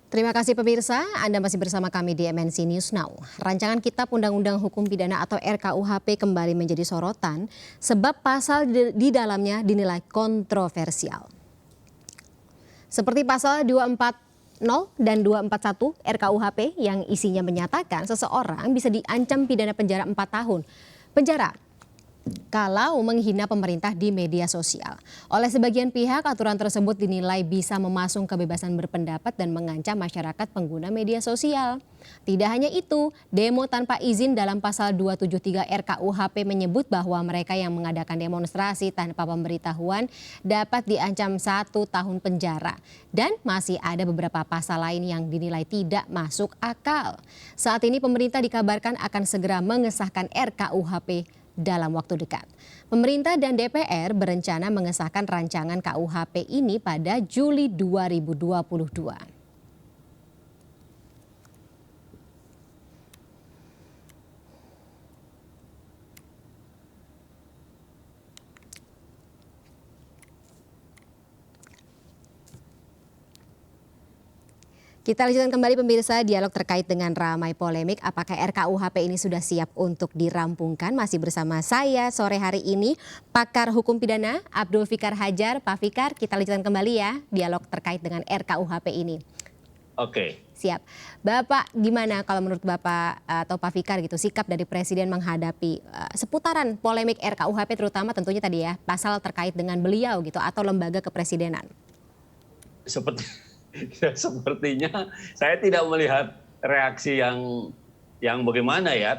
Terima kasih pemirsa, Anda masih bersama kami di MNC News Now. Rancangan Kitab Undang-Undang Hukum Pidana atau RKUHP kembali menjadi sorotan sebab pasal di dalamnya dinilai kontroversial. Seperti pasal 240 dan 241 RKUHP yang isinya menyatakan seseorang bisa diancam pidana penjara 4 tahun penjara kalau menghina pemerintah di media sosial. Oleh sebagian pihak, aturan tersebut dinilai bisa memasung kebebasan berpendapat dan mengancam masyarakat pengguna media sosial. Tidak hanya itu, demo tanpa izin dalam pasal 273 RKUHP menyebut bahwa mereka yang mengadakan demonstrasi tanpa pemberitahuan dapat diancam 1 tahun penjara. Dan masih ada beberapa pasal lain yang dinilai tidak masuk akal. Saat ini pemerintah dikabarkan akan segera mengesahkan RKUHP dalam waktu dekat. Pemerintah dan DPR berencana mengesahkan rancangan KUHP ini pada Juli 2022. Kita lanjutkan kembali pemirsa dialog terkait dengan ramai polemik apakah RKUHP ini sudah siap untuk dirampungkan. Masih bersama saya sore hari ini pakar hukum pidana Abdul Fikar Hajar. Pak Fikar, kita lanjutkan kembali ya dialog terkait dengan RKUHP ini. Oke. Siap. Bapak gimana kalau menurut Bapak atau Pak Fikar gitu sikap dari Presiden menghadapi seputaran polemik RKUHP terutama tentunya tadi ya pasal terkait dengan beliau gitu atau lembaga kepresidenan? Sepertinya saya tidak melihat reaksi yang bagaimana ya,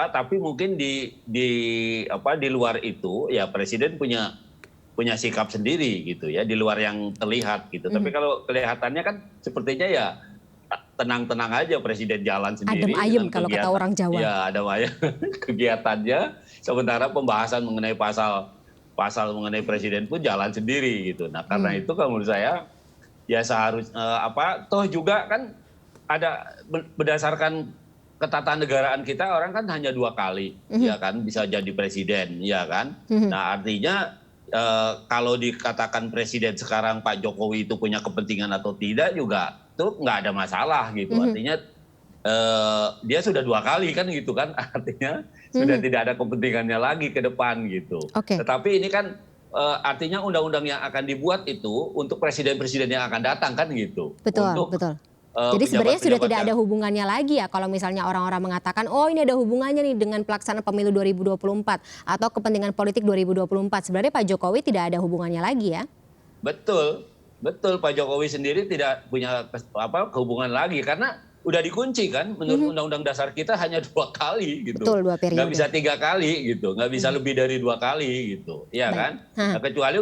tapi mungkin di luar itu ya Presiden punya sikap sendiri gitu ya, di luar yang terlihat gitu. Tapi kalau kelihatannya kan sepertinya ya tenang-tenang aja Presiden jalan sendiri. Adem ayem kalau kata orang Jawa. Ya adem ayem kegiatannya, sementara pembahasan mengenai pasal mengenai Presiden pun jalan sendiri gitu. Nah karena itu kalau menurut saya ya seharusnya toh juga kan ada berdasarkan ketatanegaraan kita orang kan hanya 2 kali ya kan bisa jadi presiden ya kan. Nah artinya kalau dikatakan presiden sekarang Pak Jokowi itu punya kepentingan atau tidak juga tuh nggak ada masalah gitu. Artinya dia sudah 2 kali kan gitu kan, artinya sudah tidak ada kepentingannya lagi ke depan gitu. Tetapi ini kan artinya undang-undang yang akan dibuat itu untuk presiden-presiden yang akan datang kan gitu. Betul, betul. Jadi sebenarnya sudah tidak ada hubungannya lagi ya kalau misalnya orang-orang mengatakan oh ini ada hubungannya nih dengan pelaksanaan pemilu 2024 atau kepentingan politik 2024. Sebenarnya Pak Jokowi tidak ada hubungannya lagi ya. Betul, betul Pak Jokowi sendiri tidak punya hubungan lagi karena udah dikunci kan menurut Undang-Undang Dasar kita hanya 2 kali gitu. Betul, 2 periode. Nggak bisa 3 kali gitu, nggak bisa lebih dari 2 kali gitu, ya kan? Nah, kecuali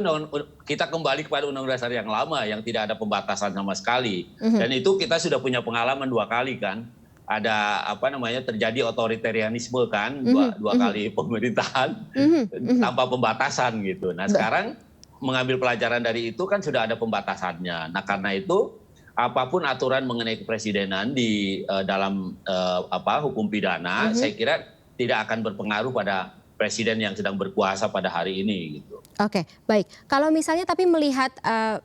kita kembali kepada Undang-Undang Dasar yang lama yang tidak ada pembatasan sama sekali. Dan itu kita sudah punya pengalaman 2 kali kan. Ada terjadi otoritarianisme kan, dua kali pemerintahan tanpa pembatasan gitu. Nah sekarang mengambil pelajaran dari itu kan sudah ada pembatasannya. Nah karena itu apapun aturan mengenai kepresidenan di dalam hukum pidana, saya kira tidak akan berpengaruh pada presiden yang sedang berkuasa pada hari ini gitu. Oke, baik. Kalau misalnya tapi melihat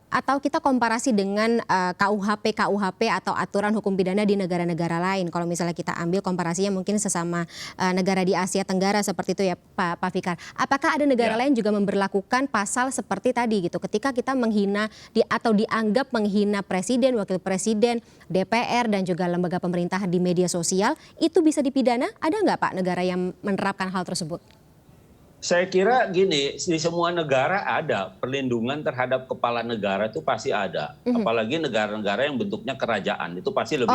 atau kita komparasi dengan KUHP atau aturan hukum pidana di negara-negara lain. Kalau misalnya kita ambil komparasinya mungkin sesama negara di Asia Tenggara seperti itu ya Pak Fikar. Apakah ada negara lain juga memberlakukan pasal seperti tadi gitu? Ketika kita menghina atau dianggap menghina presiden, wakil presiden, DPR dan juga lembaga pemerintah di media sosial, itu bisa dipidana? Ada nggak Pak negara yang menerapkan hal tersebut? Saya kira gini, di semua negara ada perlindungan terhadap kepala negara itu pasti ada. Apalagi negara-negara yang bentuknya kerajaan itu pasti lebih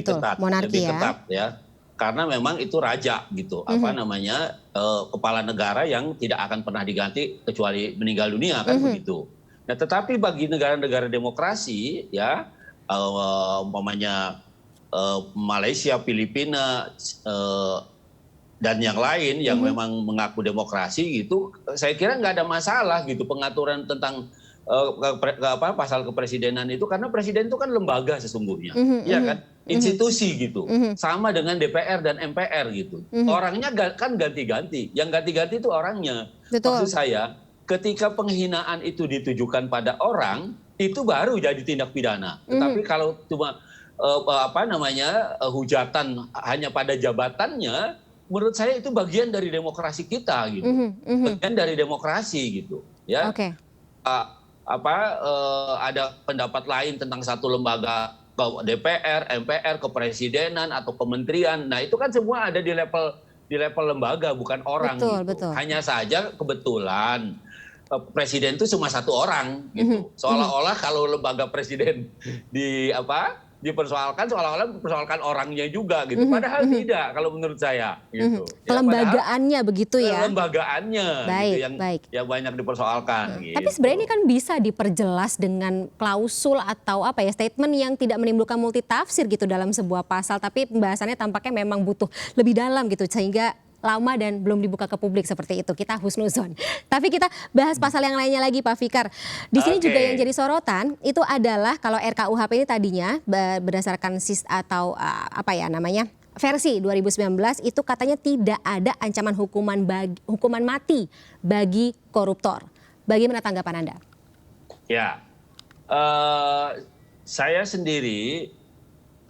ketat, monarki lebih ketat ya. Karena memang itu raja gitu, kepala negara yang tidak akan pernah diganti kecuali meninggal dunia kan begitu. Nah, tetapi bagi negara-negara demokrasi ya, Malaysia, Filipina, dan yang lain yang memang mengaku demokrasi gitu, saya kira nggak ada masalah gitu pengaturan tentang pasal kepresidenan itu karena presiden itu kan lembaga sesungguhnya, ya kan institusi gitu, sama dengan DPR dan MPR gitu. Orangnya kan ganti-ganti, yang ganti-ganti itu orangnya. Maksud saya, ketika penghinaan itu ditujukan pada orang, itu baru jadi tindak pidana. Tetapi kalau cuma hujatan hanya pada jabatannya, menurut saya itu bagian dari demokrasi kita gitu. Bagian dari demokrasi gitu, ya. Oke. Ada pendapat lain tentang satu lembaga ke DPR, MPR, kepresidenan atau kementerian. Nah, itu kan semua ada di level lembaga, bukan orang. Betul, gitu. betul. Hanya saja kebetulan presiden itu cuma satu orang gitu. Seolah-olah kalau lembaga presiden dipersoalkan, seolah-olah mempersoalkan orangnya juga gitu. Padahal tidak kalau menurut saya gitu. Kelembagaannya begitu ya. Kelembagaannya Baik, gitu baik. yang banyak dipersoalkan gitu. Tapi sebenarnya ini kan bisa diperjelas dengan klausul atau statement yang tidak menimbulkan multitafsir gitu dalam sebuah pasal, tapi pembahasannya tampaknya memang butuh lebih dalam gitu sehingga lama dan belum dibuka ke publik seperti itu. Kita husnuzon. Tapi kita bahas pasal yang lainnya lagi, Pak Fikar. Di sini juga yang jadi sorotan itu adalah kalau RKUHP ini tadinya berdasarkan versi 2019 itu katanya tidak ada ancaman hukuman mati bagi koruptor. Bagaimana tanggapan Anda? Ya, saya sendiri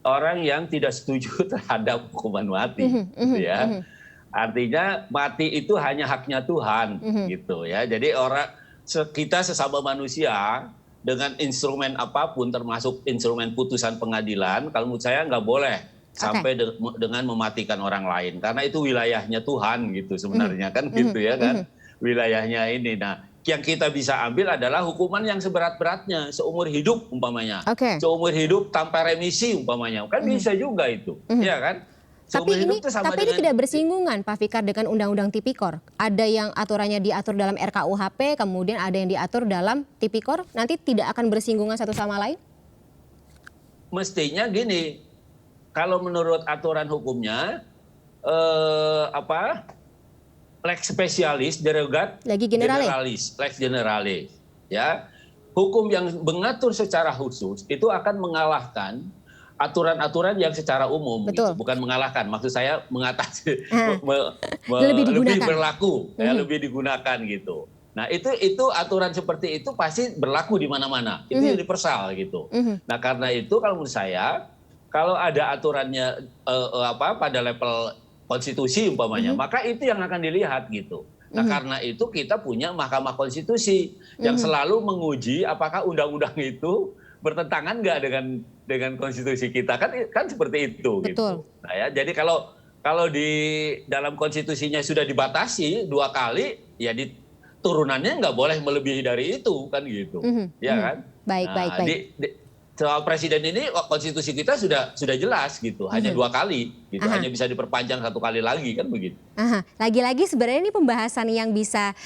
orang yang tidak setuju terhadap hukuman mati, gitu ya. Artinya mati itu hanya haknya Tuhan, gitu ya. Jadi kita sesama manusia dengan instrumen apapun, termasuk instrumen putusan pengadilan, kalau menurut saya nggak boleh sampai dengan mematikan orang lain, karena itu wilayahnya Tuhan, gitu sebenarnya kan, gitu ya kan, wilayahnya ini. Nah, yang kita bisa ambil adalah hukuman yang seberat-beratnya, seumur hidup umpamanya, seumur hidup tanpa remisi umpamanya, kan bisa juga itu, ya kan? Tapi ini tidak bersinggungan, Pak Fikar, dengan Undang-Undang Tipikor. Ada yang aturannya diatur dalam RKUHP, kemudian ada yang diatur dalam Tipikor. Nanti tidak akan bersinggungan satu sama lain? Mestinya gini, kalau menurut aturan hukumnya, lex spesialis, derogat, generalis, lex generalis, ya. Hukum yang mengatur secara khusus itu akan mengalahkan aturan-aturan yang secara umum, gitu. Bukan mengalahkan, maksud saya mengatasi, lebih berlaku, ya, lebih digunakan gitu. Nah itu aturan seperti itu pasti berlaku di mana-mana, itu universal gitu. Nah karena itu kalau menurut saya, kalau ada aturannya pada level konstitusi umpamanya, maka itu yang akan dilihat gitu. Nah karena itu kita punya Mahkamah Konstitusi yang selalu menguji apakah undang-undang itu bertentangan nggak dengan konstitusi kita, kan seperti itu. Betul. Gitu. Nah, ya, jadi kalau di dalam konstitusinya sudah dibatasi 2 kali, ya turunannya nggak boleh melebihi dari itu kan gitu, ya kan? Baik. Soal presiden ini konstitusi kita sudah jelas gitu, hanya 2 kali, gitu, hanya bisa diperpanjang 1 kali lagi kan begitu. Lagi-lagi sebenarnya ini pembahasan yang bisa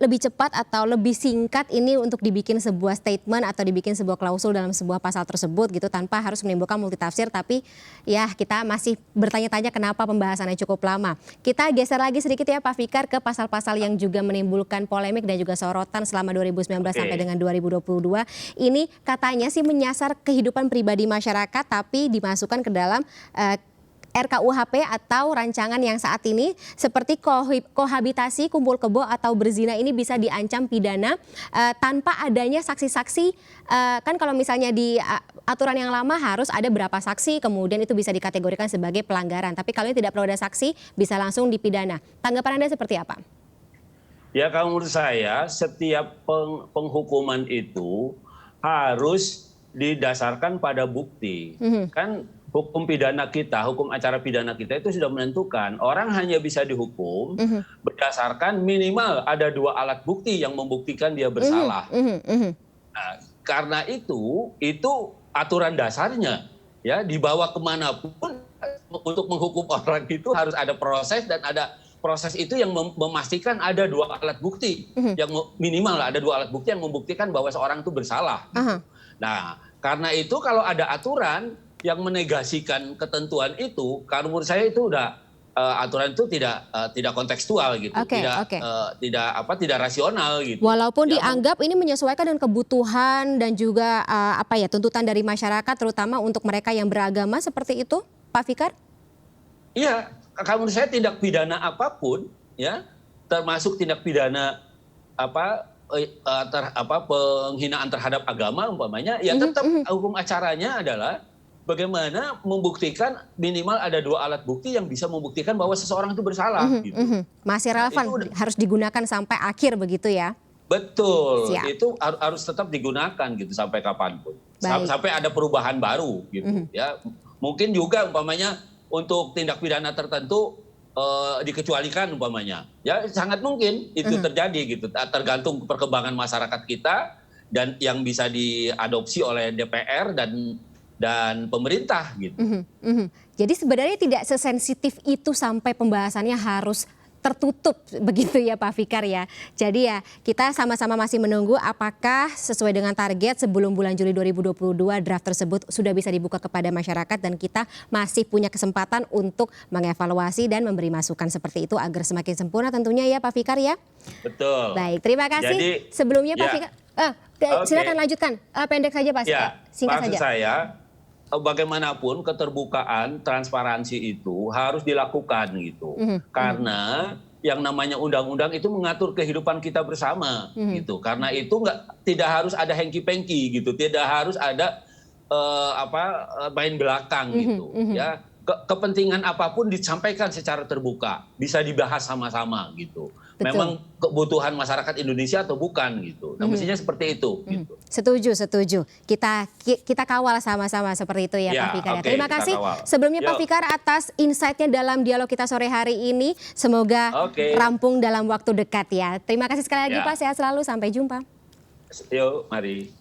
lebih cepat atau lebih singkat ini untuk dibikin sebuah statement atau dibikin sebuah klausul dalam sebuah pasal tersebut gitu tanpa harus menimbulkan multitafsir. Tapi ya kita masih bertanya-tanya kenapa pembahasannya cukup lama. Kita geser lagi sedikit ya Pak Fikar ke pasal-pasal yang juga menimbulkan polemik dan juga sorotan selama 2019 sampai dengan 2022. Ini katanya sih menyasar kehidupan pribadi masyarakat tapi dimasukkan ke dalam RKUHP atau rancangan yang saat ini seperti kohabitasi, kumpul kebo atau berzina ini bisa diancam pidana tanpa adanya saksi-saksi. Kan kalau misalnya di aturan yang lama harus ada berapa saksi, kemudian itu bisa dikategorikan sebagai pelanggaran. Tapi kalau ini tidak perlu ada saksi, bisa langsung dipidana. Tanggapan Anda seperti apa? Ya kalau menurut saya setiap penghukuman itu harus didasarkan pada bukti. Kan hukum pidana kita, hukum acara pidana kita itu sudah menentukan orang hanya bisa dihukum berdasarkan minimal ada 2 alat bukti yang membuktikan dia bersalah. Nah, karena itu aturan dasarnya, ya dibawa kemanapun untuk menghukum orang itu harus ada proses dan ada proses itu yang memastikan ada 2 alat bukti yang minimal ada 2 alat bukti yang membuktikan bahwa seorang itu bersalah. Nah, karena itu kalau ada aturan yang menegasikan ketentuan itu, karena menurut saya itu udah aturan itu tidak kontekstual gitu, tidak rasional gitu. Walaupun dianggap ini menyesuaikan dengan kebutuhan dan juga tuntutan dari masyarakat, terutama untuk mereka yang beragama seperti itu, Pak Fikar? Iya, kalau menurut saya tindak pidana apapun, ya termasuk tindak pidana penghinaan terhadap agama umpamanya, ya tetap hukum acaranya adalah bagaimana membuktikan minimal ada 2 alat bukti yang bisa membuktikan bahwa seseorang itu bersalah gitu. Masih Nah, relevan, harus digunakan sampai akhir begitu ya? betul, Siap. itu harus tetap digunakan gitu sampai kapanpun. Baik. Sampai ada perubahan baru gitu ya. Mungkin juga umpamanya untuk tindak pidana tertentu dikecualikan umpamanya. Ya sangat mungkin itu terjadi gitu. Tergantung perkembangan masyarakat kita dan yang bisa diadopsi oleh DPR dan pemerintah gitu. Jadi sebenarnya tidak sesensitif itu sampai pembahasannya harus tertutup begitu ya Pak Fikar ya. Jadi ya kita sama-sama masih menunggu apakah sesuai dengan target sebelum bulan Juli 2022 draft tersebut sudah bisa dibuka kepada masyarakat dan kita masih punya kesempatan untuk mengevaluasi dan memberi masukan seperti itu agar semakin sempurna tentunya ya Pak Fikar ya. Betul. Baik, terima kasih. Jadi, Sebelumnya Pak ya. Fikar, silakan lanjutkan. Pendek saja Pak. Ya, Singkat maksud saja. saya bagaimanapun keterbukaan, transparansi itu harus dilakukan gitu. Karena yang namanya undang-undang itu mengatur kehidupan kita bersama gitu. Karena itu tidak harus ada hengki-pengki gitu, tidak harus ada main belakang gitu ya. Kepentingan apapun disampaikan secara terbuka, bisa dibahas sama-sama gitu. Betul. Memang kebutuhan masyarakat Indonesia atau bukan gitu. Nah, mestinya seperti itu gitu. Setuju. Kita kawal sama-sama seperti itu ya Pak Fikar. Oke, Terima kita kasih kawal. sebelumnya Pak Yuk. Fikar atas insight-nya dalam dialog kita sore hari ini. Semoga Oke. rampung dalam waktu dekat ya. Terima kasih sekali lagi Ya. Pak, sehat selalu, sampai jumpa. Yuk, mari.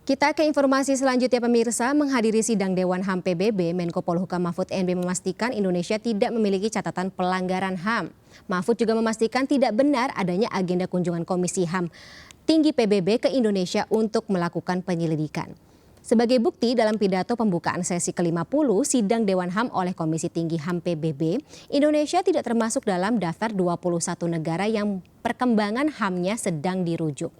Kita ke informasi selanjutnya pemirsa, menghadiri sidang Dewan HAM PBB, Menko Polhukam Mahfud MD memastikan Indonesia tidak memiliki catatan pelanggaran HAM. Mahfud juga memastikan tidak benar adanya agenda kunjungan Komisi HAM tinggi PBB ke Indonesia untuk melakukan penyelidikan. Sebagai bukti dalam pidato pembukaan sesi ke-50 sidang Dewan HAM oleh Komisi Tinggi HAM PBB, Indonesia tidak termasuk dalam daftar 21 negara yang perkembangan HAM-nya sedang dirujuk.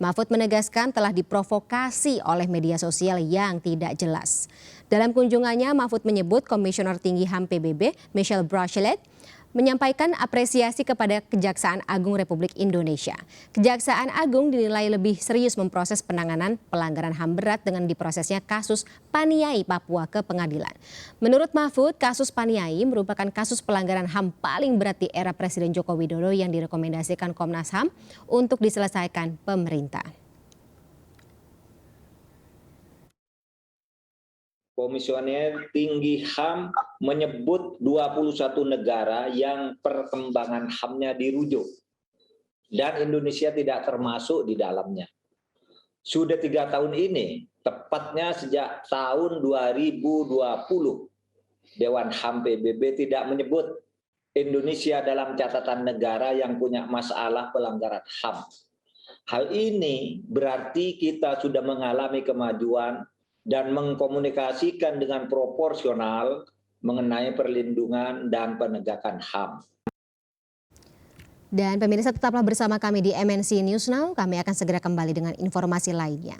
Mahfud menegaskan telah diprovokasi oleh media sosial yang tidak jelas. Dalam kunjungannya, Mahfud menyebut Komisioner Tinggi HAM PBB, Michelle Bachelet, menyampaikan apresiasi kepada Kejaksaan Agung Republik Indonesia. Kejaksaan Agung dinilai lebih serius memproses penanganan pelanggaran HAM berat dengan diprosesnya kasus Paniai Papua ke pengadilan. Menurut Mahfud, kasus Paniai merupakan kasus pelanggaran HAM paling berat di era Presiden Joko Widodo yang direkomendasikan Komnas HAM untuk diselesaikan pemerintah. Komisioner Tinggi HAM menyebut 21 negara yang perkembangan HAM-nya dirujuk. Dan Indonesia tidak termasuk di dalamnya. Sudah 3 tahun ini, tepatnya sejak tahun 2020, Dewan HAM PBB tidak menyebut Indonesia dalam catatan negara yang punya masalah pelanggaran HAM. Hal ini berarti kita sudah mengalami kemajuan dan mengkomunikasikan dengan proporsional mengenai perlindungan dan penegakan HAM. Dan pemirsa tetaplah bersama kami di MNC News Now, kami akan segera kembali dengan informasi lainnya.